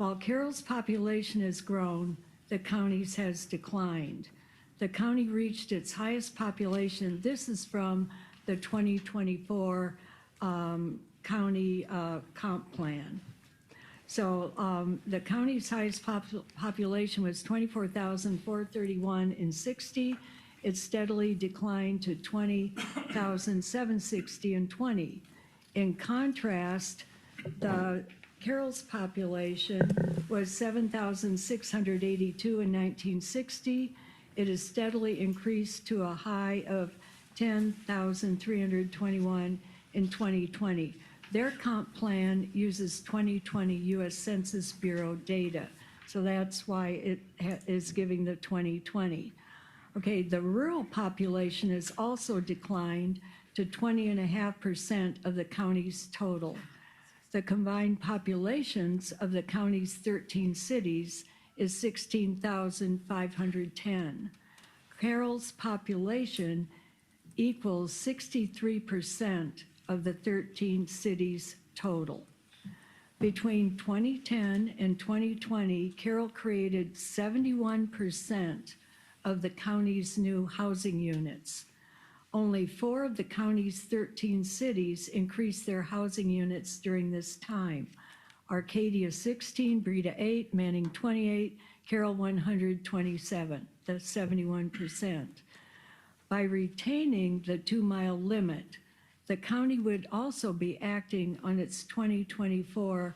While Carroll's population has grown, the county's has declined. The county reached its highest population. This is from the 2024 county comp plan. So the county's highest population was 24,431 in 60. It steadily declined to 20,760 in 20. In contrast, the Carroll's population was 7,682 in 1960. It has steadily increased to a high of 10,321 in 2020. Their comp plan uses 2020 U.S. Census Bureau data, so that's why it is giving the 2020. Okay, the rural population has also declined to 20.5% of the county's total. The combined populations of the county's 13 cities is 16,510. Carroll's population equals 63% of the 13 cities total. Between 2010 and 2020, Carroll created 71% of the county's new housing units. Only 4 of the county's 13 cities increased their housing units during this time. Arcadia 16, Breda 8, Manning 28, Carroll 127, that's 71%. By retaining the 2-mile limit, the county would also be acting on its 2024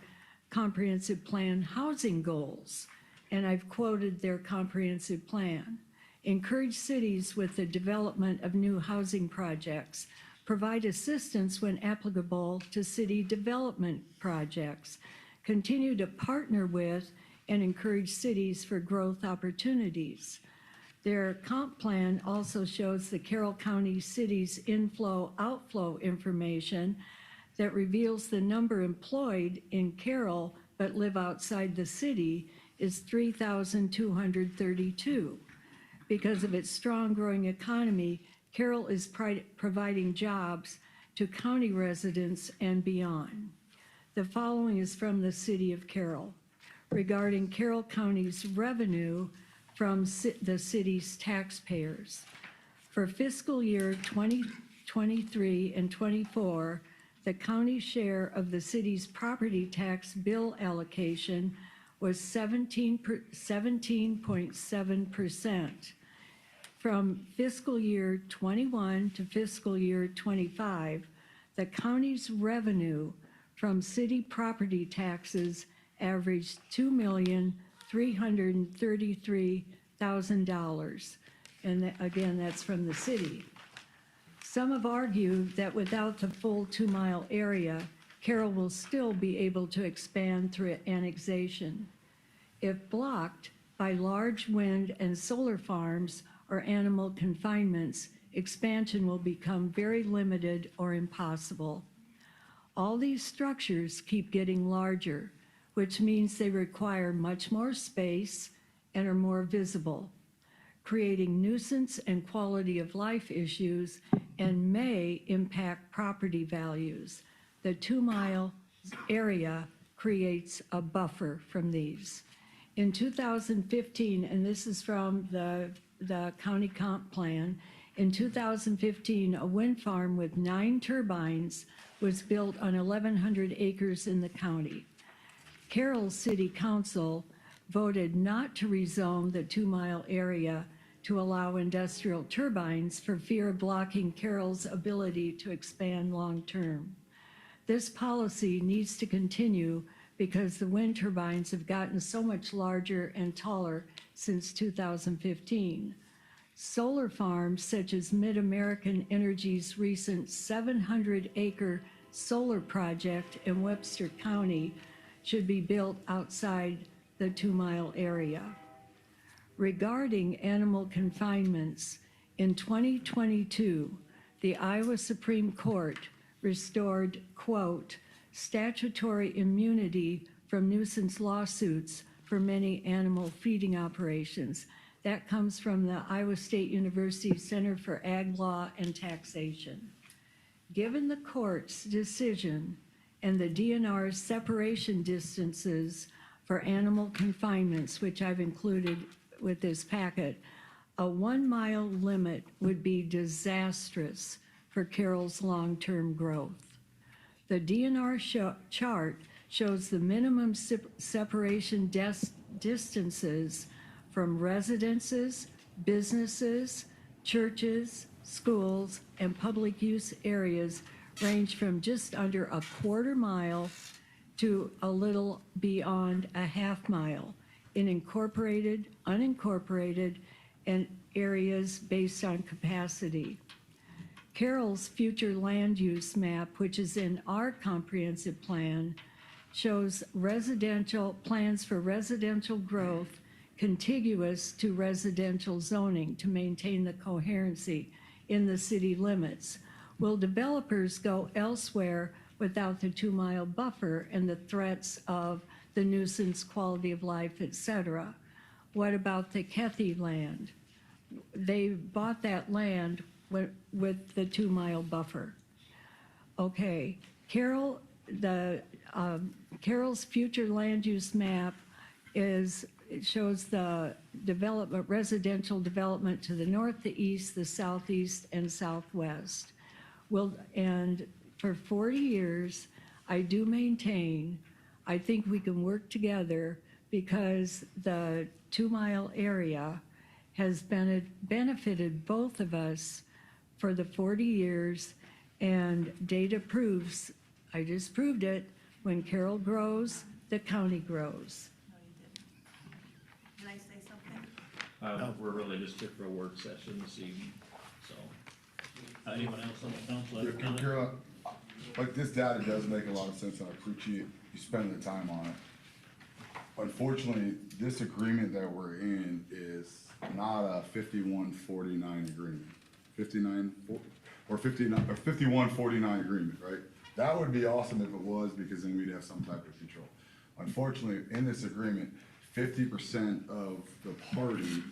comprehensive plan housing goals, and I've quoted their comprehensive plan. Encourage cities with the development of new housing projects, provide assistance when applicable to city development projects, continue to partner with and encourage cities for growth opportunities. Their comp plan also shows the Carroll County cities inflow-outflow information that reveals the number employed in Carroll but live outside the city is 3,232. Because of its strong growing economy, Carroll is providing jobs to county residents and beyond. The following is from the City of Carroll regarding Carroll County's revenue from the city's taxpayers. For fiscal year 2023 and 24, the county share of the city's property tax bill allocation was 17.7%. From fiscal year 21 to fiscal year 25, the county's revenue from city property taxes averaged $2,333,000. And again, that's from the city. Some have argued that without the full 2-mile area, Carroll will still be able to expand through annexation. If blocked by large wind and solar farms or animal confinements, expansion will become very limited or impossible. All these structures keep getting larger, which means they require much more space and are more visible, creating nuisance and quality of life issues and may impact property values. The 2-mile area creates a buffer from these. In 2015, and this is from the county comp plan, in 2015, a wind farm with 9 turbines was built on 1,100 acres in the county. Carroll City Council voted not to rezone the 2-mile area to allow industrial turbines for fear of blocking Carroll's ability to expand long-term. This policy needs to continue because the wind turbines have gotten so much larger and taller since 2015. Solar farms such as Mid-American Energy's recent 700-acre solar project in Webster County should be built outside the 2-mile area. Regarding animal confinements, in 2022, the Iowa Supreme Court restored, quote, statutory immunity from nuisance lawsuits for many animal feeding operations. That comes from the Iowa State University Center for Ag Law and Taxation. Given the court's decision and the DNR's separation distances for animal confinements, which I've included with this packet, a 1 mile limit would be disastrous for Carroll's long-term growth. The DNR chart shows the minimum separation distances from residences, businesses, churches, schools, and public use areas range from just under a quarter mile to a little beyond a half mile in incorporated, unincorporated, and areas based on capacity. Carroll's future land use map, which is in our comprehensive plan, shows plans for residential growth contiguous to residential zoning to maintain the coherency in the city limits. Will developers go elsewhere without the 2 mile buffer and the threats of the nuisance, quality of life, etc.? What about the Kethy land? They bought that land with the 2 mile buffer. Okay, Carroll's future land use map it shows the residential development to the north, the east, the southeast, and southwest. And for 40 years, I do maintain, I think we can work together because the 2 mile area has benefited both of us for the 40 years, and data proves, I just proved it, when Carroll grows, the county grows. Can I say something? We're really just here for a work session this evening, so. Anyone else on the council have a comment? Carroll, like, this data does make a lot of sense, and I appreciate you spending the time on it. Unfortunately, this agreement that we're in is not a 5149 agreement. 5149 agreement, right? That would be awesome if it was, because then we'd have some type of control. Unfortunately, in this agreement, 50% of the party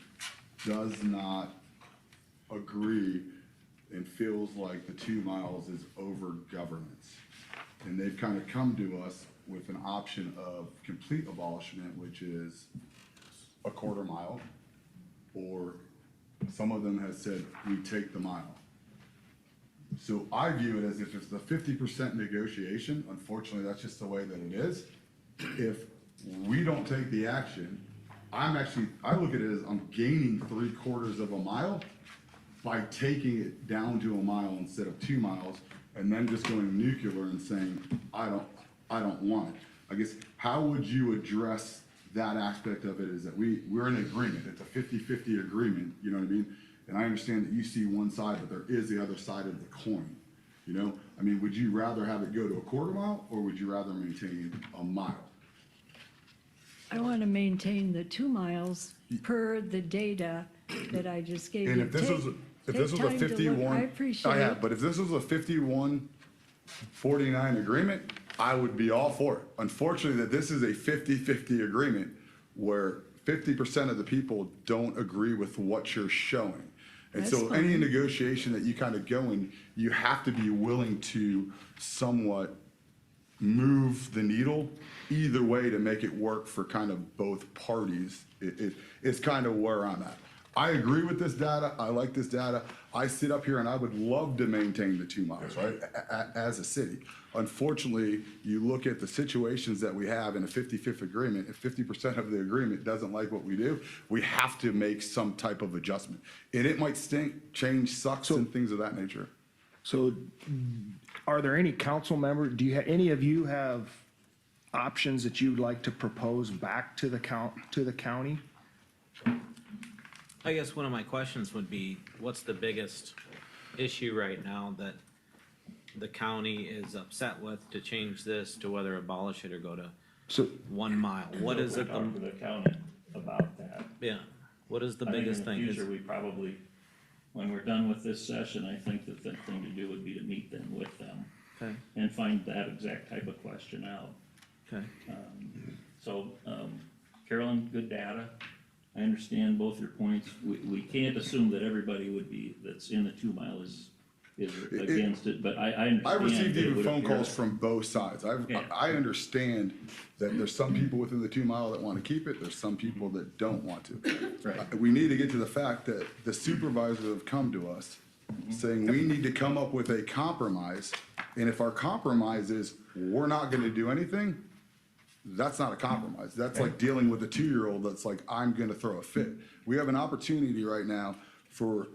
does not agree and feels like the 2 miles is over governance. And they've kind of come to us with an option of complete abolishment, which is a quarter mile, or some of them have said, we take the mile. So I view it as if it's the 50% negotiation. Unfortunately, that's just the way that it is. If we don't take the action, I look at it as I'm gaining 3/4 of a mile by taking it down to a mile instead of 2 miles, and then just going nuclear and saying, I don't want it. I guess, how would you address that aspect of it? Is that we're in agreement, it's a 50-50 agreement, you know what I mean? And I understand that you see one side, but there is the other side of the coin, you know? I mean, would you rather have it go to a quarter mile, or would you rather maintain a mile? I want to maintain the 2 miles per the data that I just gave you. And if this was a 51, I appreciate yeah, but if this was a 51-49 agreement, I would be all for it. Unfortunately, that this is a 50-50 agreement where 50% of the people don't agree with what you're showing. And That's so fine. any negotiation that you kind of go in, you have to be willing to somewhat move the needle either way to make it work for kind of both parties. It's kind of where I'm at. I agree with this data. I like this data. I sit up here and I would love to maintain the 2 miles, right, as a city. Unfortunately, you look at the situations that we have in a 50-50 agreement. If 50% of the agreement doesn't like what we do, we have to make some type of adjustment. And it might stink, change sucks, and things of that nature. So are there any council members, any of you have options that you'd like to propose back to the county? I guess one of my questions would be, what's the biggest issue right now that the county is upset with to change this to whether abolish it or go to So 1 mile? What is it? Talk to the county about that. Yeah, what is the I mean, biggest thing? in the future, we probably, when we're done with this session, I think the thing to do would be to meet them with them Okay, and find that exact type of question out. okay, Carolyn, good data. I understand both your points. We can't assume that everybody that's in the 2 mile is is against it, but I understand. I received that it even would phone appear- calls from both sides. Yeah. I understand that there's some people within the 2 mile that want to keep it, there's some people that don't want to. Right. We need to get to the fact that the supervisors have come to us saying we need to come up with a compromise, and if our compromise is we're not gonna do anything, that's not a compromise. That's like dealing with a 2-year-old that's like, I'm gonna throw a fit. We have an opportunity right now for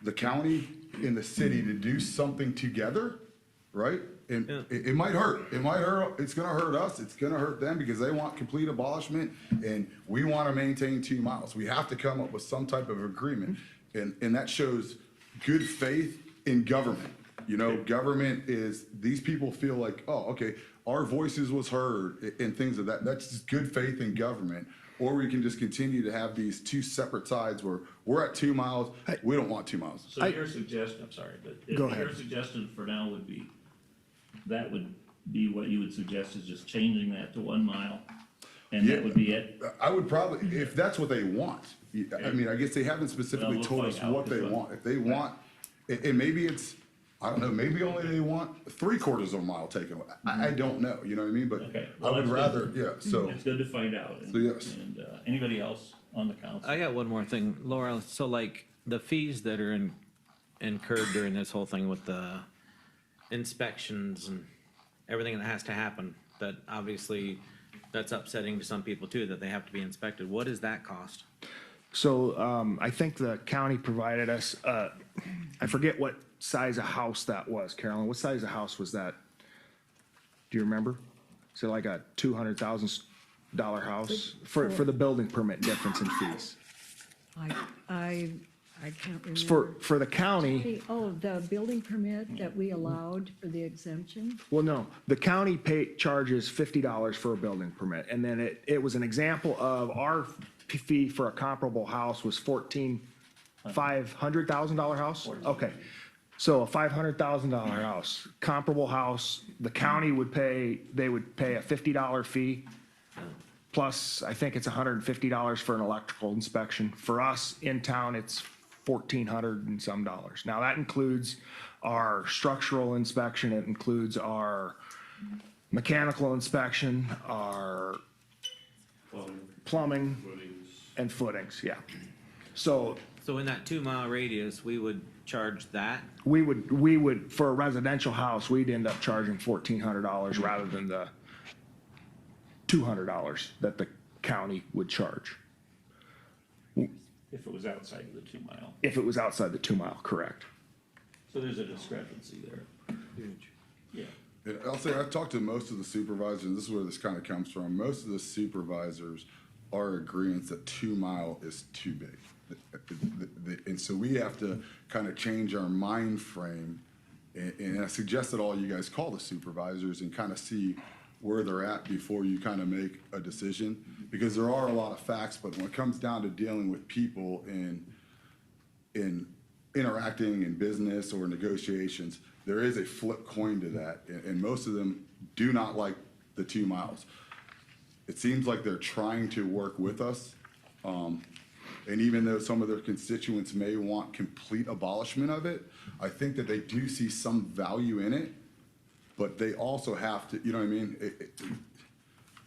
the county and the city to do something together, right? And Yeah. it might hurt. It might hurt. It's gonna hurt us. It's gonna hurt them because they want complete abolishment and we wanna maintain 2 miles. We have to come up with some type of agreement. And that shows good faith in government. You know, government is, these people feel like, oh, okay, our voices was heard and things of that. That's just good faith in government. Or we can just continue to have these two separate sides where we're at 2 miles, we don't want 2 miles. So your suggestion, I'm sorry, but Go your ahead. suggestion for now would be, that would be what you would suggest is just changing that to 1 mile? And that would be it? I would probably, if that's what they want. I mean, I guess they haven't specifically Well, we'll told us find out what they as well. want. If they want, and maybe it's, I don't know, maybe only they want 3/4 of a mile taken away. I don't know, you know what I mean? But Okay, I well, would that's rather, good. yeah, so. It's good to find out. And- So, yes. And, anybody else on the council? I got one more thing, Laura, so like the fees that are incurred during this whole thing with the inspections and everything that has to happen, that obviously, that's upsetting to some people too, that they have to be inspected. What does that cost? So, I think the county provided us, I forget what size of house that was, Carolyn, what size of house was that? Do you remember? Is it like a $200,000 house for the building permit difference in fees? I can't remember. For the county, Oh, the building permit that we allowed for the exemption? well, no, the county charges $50 for a building permit. And then it was an example of our fee for a comparable house was $500,000 house? Okay. So a $500,000 house, comparable house, the county would pay, they would pay a $50 fee. Plus, I think it's $150 for an electrical inspection. For us in town, it's $1,400 and some dollars. Now, that includes our structural inspection, it includes our mechanical inspection, our plumbing and footings, yeah. So So in that 2 mile radius, we would charge that? we would, for a residential house, we'd end up charging $1,400 rather than the $200 that the county would charge. If it was outside of the 2 mile. If it was outside the 2 mile, correct. So there's a discrepancy there. Huge. Yeah. And I'll say, I've talked to most of the supervisors, and this is where this kind of comes from. Most of the supervisors are agreeing that 2 mile is too big. And so we have to kind of change our mind frame. And I suggest that all you guys call the supervisors and kind of see where they're at before you kind of make a decision. Because there are a lot of facts, but when it comes down to dealing with people in interacting in business or negotiations, there is a flip coin to that. And most of them do not like the 2 miles. It seems like they're trying to work with us. And even though some of their constituents may want complete abolishment of it, I think that they do see some value in it, but they also have to, you know what I mean?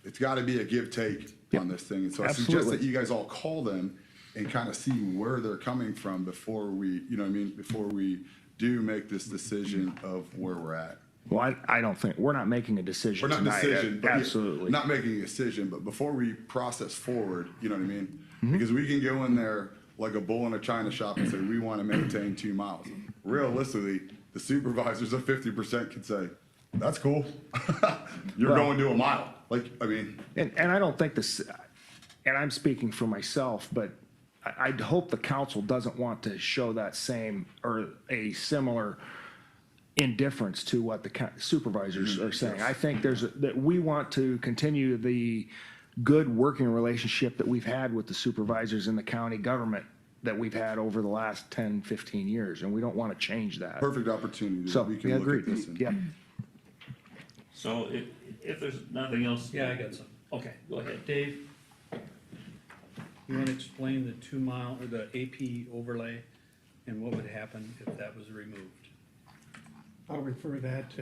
It's gotta be a give-take on this thing. And so I suggest Absolutely. that you guys all call them and kind of see where they're coming from before we, you know what I mean, before we do make this decision of where we're at. Well, I don't think, we're not making a decision We're not tonight. decision, but yeah, Absolutely. not making a decision, but before we process forward, you know what I mean? Mm-hmm. Because we can go in there like a bull in a china shop and say, we want to maintain 2 miles. Realistically, the supervisors of 50% could say, that's cool. You're Well- going to a mile. Like, I mean, And I don't think this, and I'm speaking for myself, but I'd hope the council doesn't want to show that same or a similar indifference to what the supervisors are saying. I think that we want to continue the good working relationship that we've had with the supervisors in the county government that we've had over the last 10, 15 years, and we don't want to change that. perfect opportunity So, that we yeah, can look agreed. at this. And Yeah. So if there's nothing else. Yeah, I got some. Okay, go ahead. Dave, you want to explain the 2 mile, or the AP overlay, and what would happen if that was removed? I'll refer that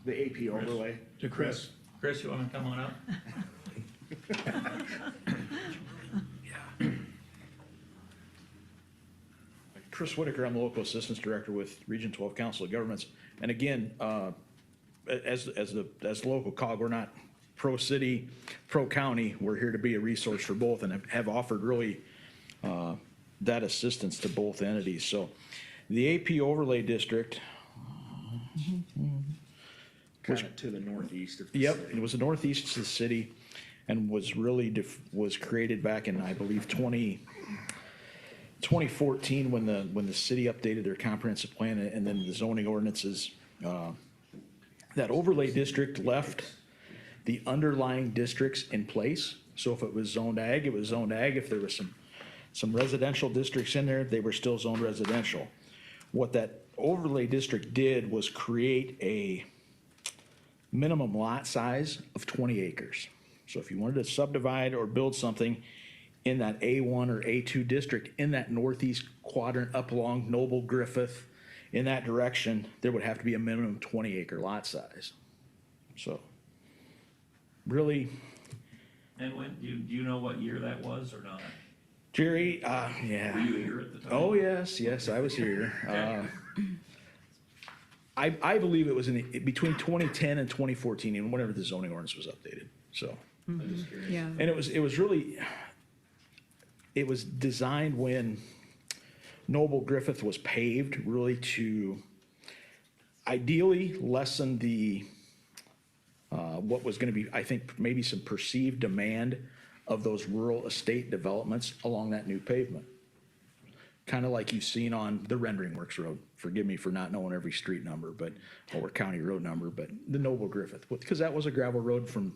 The AP overlay. to Chris. Chris, you wanna come on up? Chris Whitaker, I'm the local assistance director with Region 12 Council of Governments. And again, as the local cog, we're not pro-city, pro-county. We're here to be a resource for both and have offered really that assistance to both entities. So the AP overlay district. Kind of to the northeast of the Yep, city. it was the northeast of the city and was really, was created back in, I believe, 2014 when the city updated their comprehensive plan and then the zoning ordinances. That overlay district left the underlying districts in place. So if it was zoned ag, it was zoned ag. If there was some residential districts in there, they were still zoned residential. What that overlay district did was create a minimum lot size of 20 acres. So if you wanted to subdivide or build something in that A1 or A2 district in that northeast quadrant up along Noble, Griffith, in that direction, there would have to be a minimum 20 acre lot size. So really, And when, do you know what year that was or not? Jerry, Were yeah. you here at the time? Oh, yes, I was here. I believe it was between 2010 and 2014, and whenever the zoning ordinance was updated, so. I'm just curious. Yeah. And it was really, it was designed when Noble Griffith was paved, really to ideally lessen the, what was gonna be, I think, maybe some perceived demand of those rural estate developments along that new pavement. Kind of like you've seen on the Rendering Works Road. Forgive me for not knowing every street number, or county road number, but the Noble Griffith, because that was a gravel road from,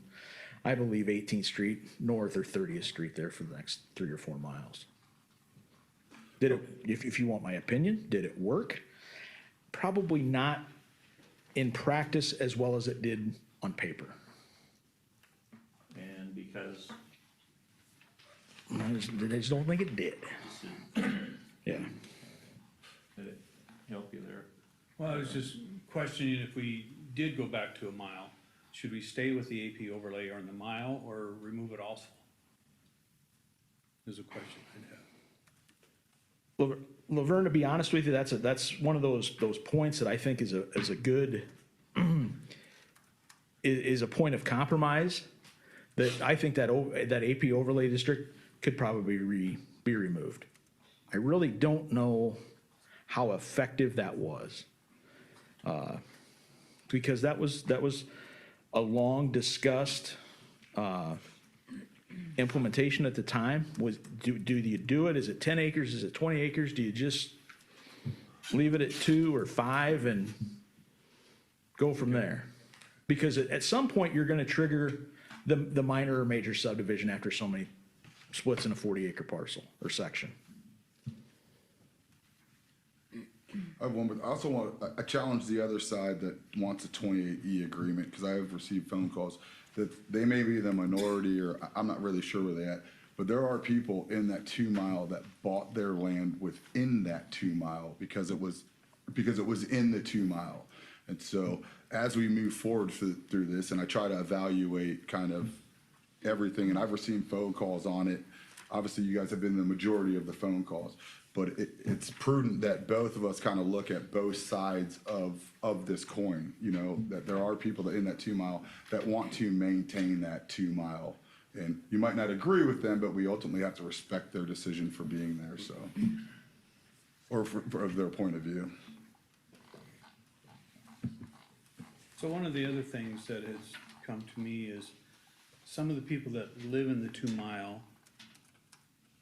I believe, 18th Street north or 30th Street there for the next 3 or 4 miles. Did it, if you want my opinion, did it work? Probably not in practice as well as it did on paper. And because, I just don't think it did. Yeah. did it help you there? Well, I was just questioning if we did go back to a mile, should we stay with the AP overlay on the mile or remove it also? Is a question I'd have. Laverne, to be honest with you, that's one of those points that I think is a good, is a point of compromise, that I think that AP overlay district could probably be removed. I really don't know how effective that was. Because that was a long discussed, implementation at the time. Do you do it? Is it 10 acres? Is it 20 acres? Do you just leave it at 2 or 5 and go from there? Because at some point, you're gonna trigger the minor or major subdivision after so many splits in a 40-acre parcel or section. I have one, but I also I challenge the other side that wants a 28E agreement, because I have received phone calls that they may be the minority, or I'm not really sure where they at, but there are people in that 2 mile that bought their land within that 2 mile because it was in the 2 mile. And so as we move forward through this, and I try to evaluate kind of everything, and I've received phone calls on it. Obviously, you guys have been the majority of the phone calls, but it's prudent that both of us kind of look at both sides of this coin, you know, that there are people that in that 2 mile that want to maintain that 2 mile. And you might not agree with them, but we ultimately have to respect their decision for being there, so. Or for their point of view. So one of the other things that has come to me is some of the people that live in the 2 mile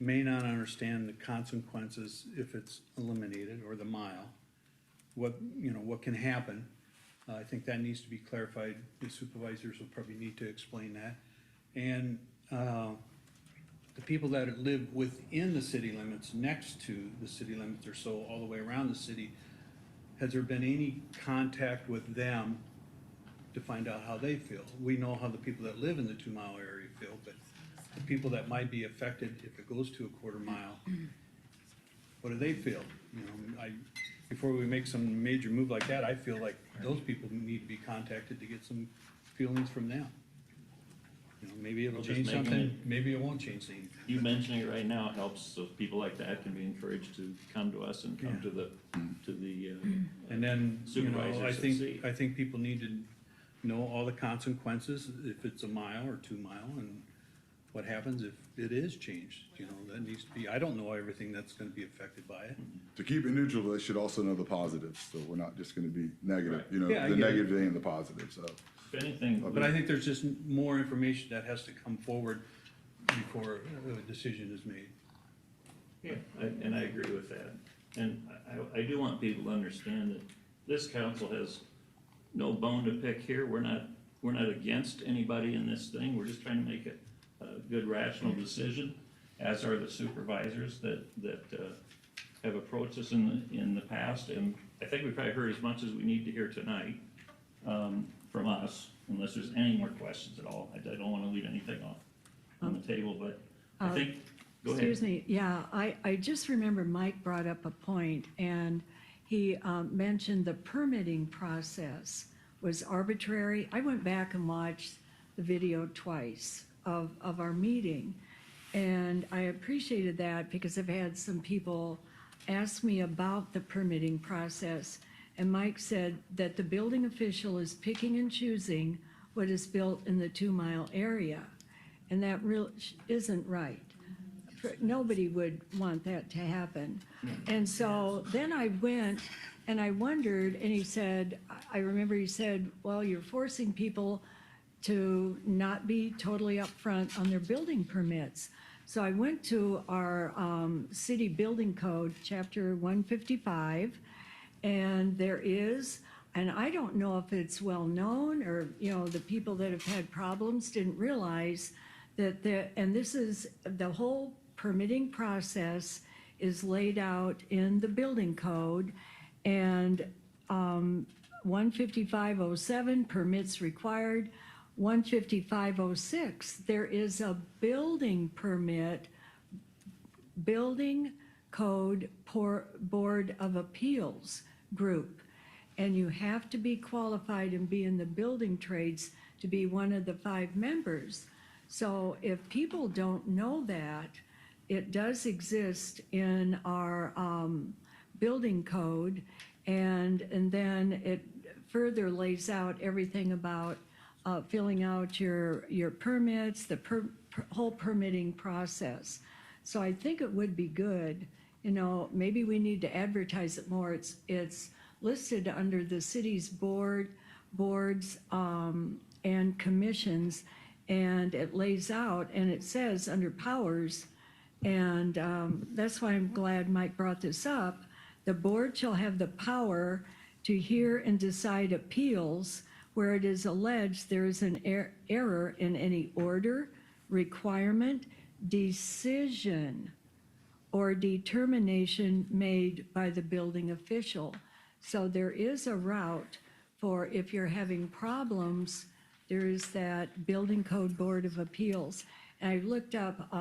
may not understand the consequences if it's eliminated, or the mile. What can happen. I think that needs to be clarified. The supervisors will probably need to explain that. And the people that live within the city limits, next to the city limits, or so all the way around the city, has there been any contact with them to find out how they feel? We know how the people that live in the 2 mile area feel, but the people that might be affected if it goes to a 1/4 mile, what do they feel? You know, before we make some major move like that, I feel like those people need to be contacted to get some feelings from them. You know, maybe it'll Well, just change making something, it- maybe it won't change anything. You mentioning it right now helps, so people like that can be encouraged to come to us and come Yeah. to the, And then, you know, Supervisors and see. I think people need to know all the consequences, if it's a mile or 2 mile, and what happens if it is changed, you know, that needs to be, I don't know everything that's gonna be affected by it. To keep it neutral, they should also know the positives, so we're not just gonna be negative, Right. you know, Yeah, I the get it. negative and the positive, so. if anything. But I think there's just more information that has to come forward before a decision is made. Yeah, and I agree with that. And I do want people to understand that this council has no bone to pick here. We're not against anybody in this thing. We're just trying to make a good rational decision, as are the supervisors that have approached us in the past. And I think we've probably heard as much as we need to hear tonight, from us, unless there's any more questions at all. I don't wanna leave anything on the table, but I think, go ahead. Excuse me, yeah, I just remember Mike brought up a point, and he mentioned the permitting process was arbitrary. I went back and watched the video twice of our meeting, and I appreciated that because I've had some people ask me about the permitting process, and Mike said that the building official is picking and choosing what is built in the 2-mile area, and that really isn't right. Nobody would want that to happen. And so then I went and I wondered, and he said, I remember he said, well, you're forcing people to not be totally upfront on their building permits. So I went to our city building code, chapter 155, and there is, and I don't know if it's well-known or, you know, the people that have had problems didn't realize that and this is, the whole permitting process is laid out in the building code, and 15507, permits required. 15506, there is a building permit, building code board of appeals group, and you have to be qualified and be in the building trades to be one of the 5 members. So if people don't know that, it does exist in our building code, and then it further lays out everything about filling out your permits, the whole permitting process. So I think it would be good, you know, maybe we need to advertise it more. It's listed under the city's boards and commissions, and it lays out, and it says under powers, and that's why I'm glad Mike brought this up. The board shall have the power to hear and decide appeals where it is alleged there is an error in any order, requirement, decision, or determination made by the building official. So there is a route for if you're having problems, there is that Building Code Board of Appeals. And I looked up,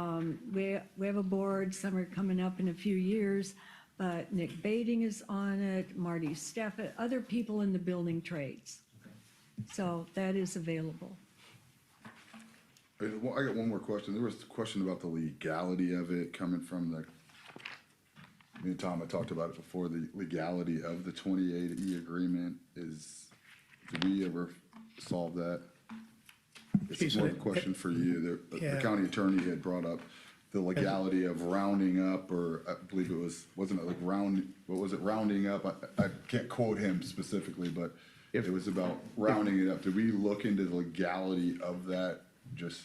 we have a board, some are coming up in a few years, but Nick Bading is on it, Marty Steffet, other people in the building trades. So that is available. I got one more question. There was a question about the legality of it coming from me and Tom had talked about it before, the legality of the 28E agreement is, did we ever solve that? It's more of a question for you. The county attorney had brought up the legality of rounding up, or I believe wasn't it like rounding up? I can't quote him specifically, but it was about rounding it up. Did we look into the legality of that? Just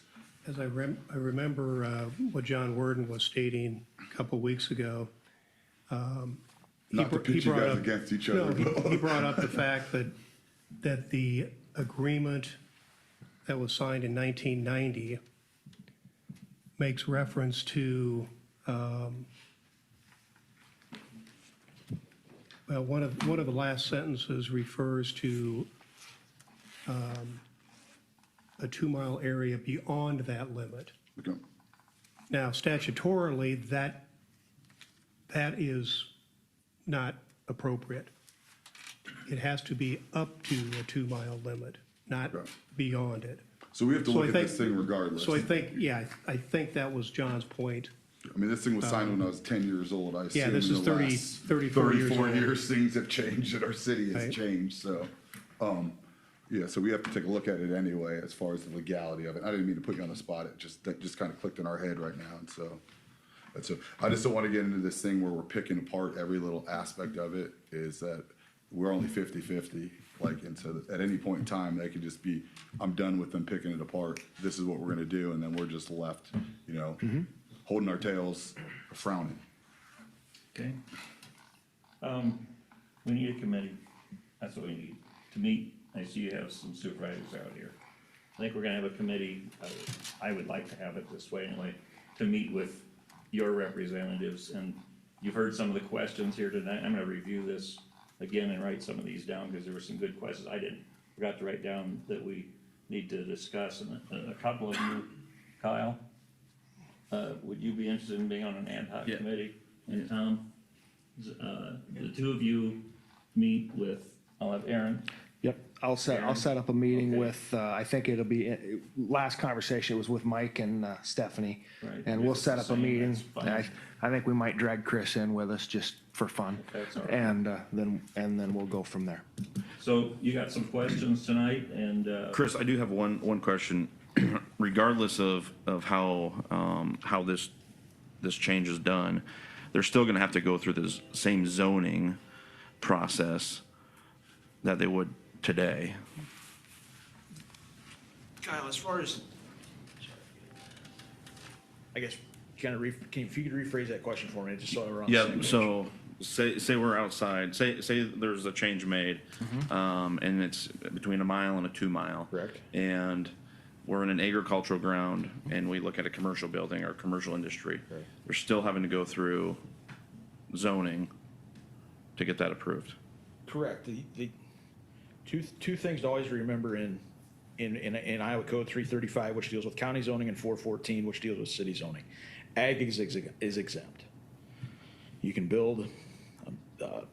As I remember what John Worden was stating a couple weeks ago. not to pitch you guys against each other. No, he brought up the fact that the agreement that was signed in 1990 makes reference to, well, one of the last sentences refers to a 2-mile area beyond that limit. Okay. Now, statutorily, that is not appropriate. It has to be up to a 2-mile limit, not Right. beyond it. So we have to So I look at think- this thing regardless. So I think, yeah, I think that was John's point. I mean, this thing was signed when I was 10 years old. I Yeah, assume this in is the 30 last 34 years 34 old. years, things have changed and our city has Right. changed, so, yeah, so we have to take a look at it anyway, as far as the legality of it. I didn't mean to put you on the spot, that just kind of clicked in our head right now, and so. I just don't want to get into this thing where we're picking apart every little aspect of it, is that we're only 50-50. Like, and so at any point in time, they could just be, I'm done with them picking it apart. This is what we're gonna do, and then we're just left, you know, holding our tails, frowning. Okay. We need a committee. That's what we need to meet. I see you have some supervisors out here. I think we're gonna have a committee. I would like to have it this way anyway, to meet with your representatives. And you've heard some of the questions here tonight. I'm gonna review this again and write some of these down because there were some good questions. I forgot to write down that we need to discuss. And a couple of you, Kyle, would you be interested in being on an ad hoc Yeah. committee? And Tom, the two of you meet with, I'll have Aaron. Yep, I'll set up a meeting Okay. with, I think it'll be, last conversation was with Mike and Stephanie. Right. And If we'll it's set the up a same, meeting. that's fine. I think we might drag Chris in with us just for fun. That's all right. And then we'll go from there. So you got some questions tonight and, Chris, I do have one question. Regardless of how this change is done, they're still gonna have to go through this same zoning process that they would today. Kyle, as far as, I guess, if you could rephrase that question for me, just so we're on the same Yeah, page. so say we're outside, say there's a change made, and it's between a mile and a 2 mile. Correct. And we're in an agricultural ground and we look at a commercial building or commercial industry. Right. We're still having to go through zoning to get that approved. Correct. The two things to always remember in Iowa Code 335, which deals with county zoning, and 414, which deals with city zoning. Ag is exempt. You can build a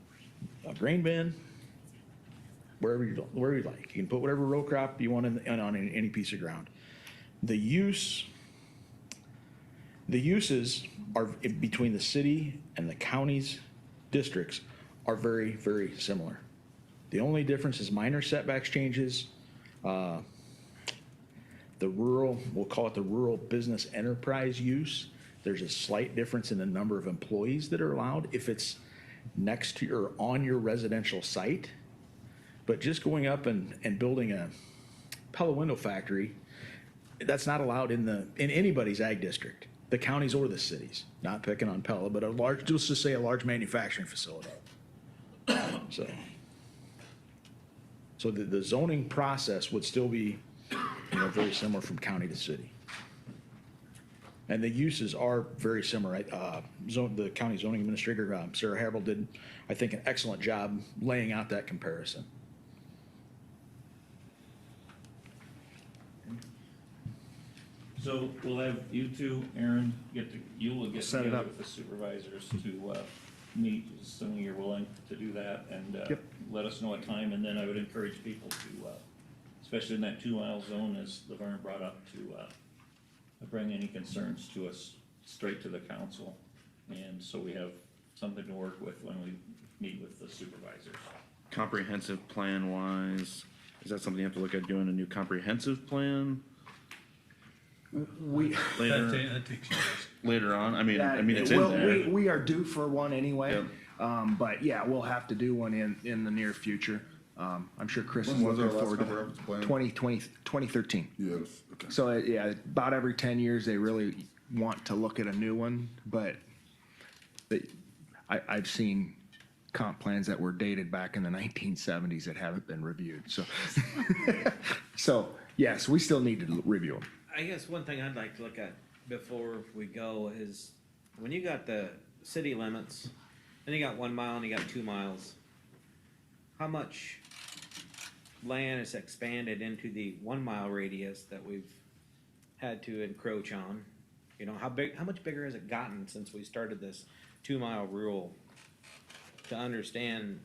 grain bin wherever you like. You can put whatever row crop you want on any piece of ground. The uses are between the city and the county's districts are very, very similar. The only difference is minor setbacks changes. The rural, we'll call it the rural business enterprise use. There's a slight difference in the number of employees that are allowed if it's next to or on your residential site. But just going up and building a Pella window factory, that's not allowed in anybody's ag district, the counties or the cities. Not picking on Pella, but let's just say a large manufacturing facility. So the zoning process would still be, very similar from county to city. And the uses are very similar. The county zoning administrator, Sarah Haverl, did, I think, an excellent job laying out that comparison. so we'll have you two, Aaron, you will get Set it together up. with the supervisors to, meet, assuming you're willing to do that, and, Yep. let us know a time, and then I would encourage people to, especially in that 2 mile zone, as Laverne brought up, to, bring any concerns to us straight to the council. And so we have something to work with when we meet with the supervisors. Comprehensive plan wise, is that something you have to look at doing a new comprehensive plan We, later, That takes years. later on? I mean, it's in well, there. we are due for one anyway. Yep. But yeah, we'll have to do one in the near future. I'm sure Chris is When was our looking last forward to comprehensive plan? 2013. Yes, okay. So yeah, about every 10 years, they really want to look at a new one, but I've seen comp plans that were dated back in the 1970s that haven't been reviewed, so. So, yes, we still need to review them. I guess one thing I'd like to look at before we go is when you got the city limits, then you got 1 mile and you got 2 miles. How much land is expanded into the 1 mile radius that we've had to encroach on? How much bigger has it gotten since we started this 2 mile rule? to understand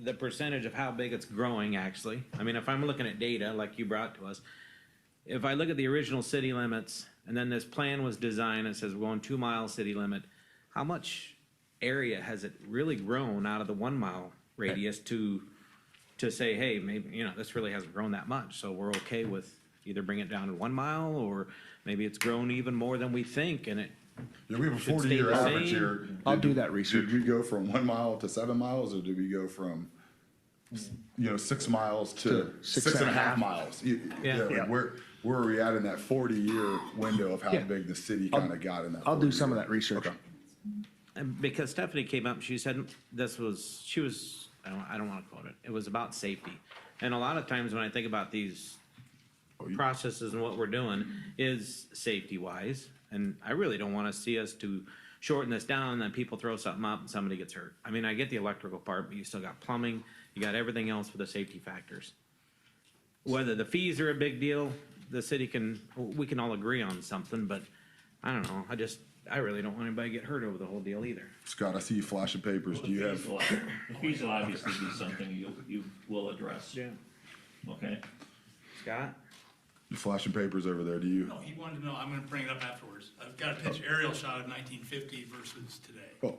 the percentage of how big it's growing, actually. I mean, if I'm looking at data like you brought to us, if I look at the original city limits, and then this plan was designed, it says we're going 2 mile city limit, how much area has it really grown out of the 1 mile radius to say, hey, maybe, this really hasn't grown that much, so we're okay with either bring it down to 1 mile, or maybe it's grown even more than we think, and it Yeah, we have a Should stay 40-year the average same. here. I'll do that research. Did we go from 1 mile to 7 miles, or did we go from, 6 miles to To 6.5 miles? Yeah. Like where are we at in that 40-year window of how Yeah. big the city kind of got in that? I'll do some of 40 that research. Okay. And because Stephanie came up, she said I don't want to quote it. It was about safety. And a lot of times when I think about these processes and what we're doing is safety wise. And I really don't want to see us to shorten this down and then people throw something up and somebody gets hurt. I mean, I get the electrical part, but you still got plumbing, you got everything else for the safety factors. Whether the fees are a big deal, we can all agree on something, but I don't know. I really don't want anybody to get hurt over the whole deal either. Scott, I see you flashing papers. Do you have, The fees will obviously be something you will address. Yeah. Okay? Scott? you flashing papers over there? Do you? No, he wanted to know, I'm gonna bring it up afterwards. I've got a picture aerial shot of 1950 versus today. Oh,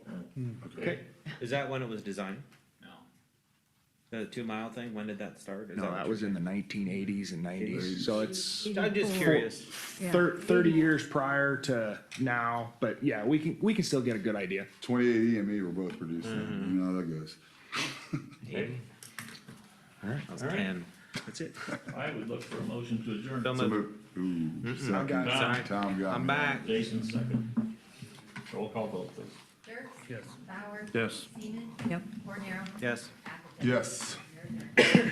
Okay. Is that when it was designed? No. The 2 mile thing, when did that start? Is No, what that you're was in the saying? 1980s and 90s, so it's I'm just 84. curious. Yeah. 30 years prior to now, but yeah, we can still get a good idea. 28E and me were both producing. Mm-hmm. You know how that goes. Maybe. All right. I was All right. 10. That's it. I would look for a motion to adjourn. So So moved. move. Ooh, second. got it. Sorry. Tom got I'm me. back. Jason, second. Roll call vote, please. Dirk? Yes. Bauer? Yes. Seaman? Yep. Cornero? Yes. Appleton? Yes. You're adjourned.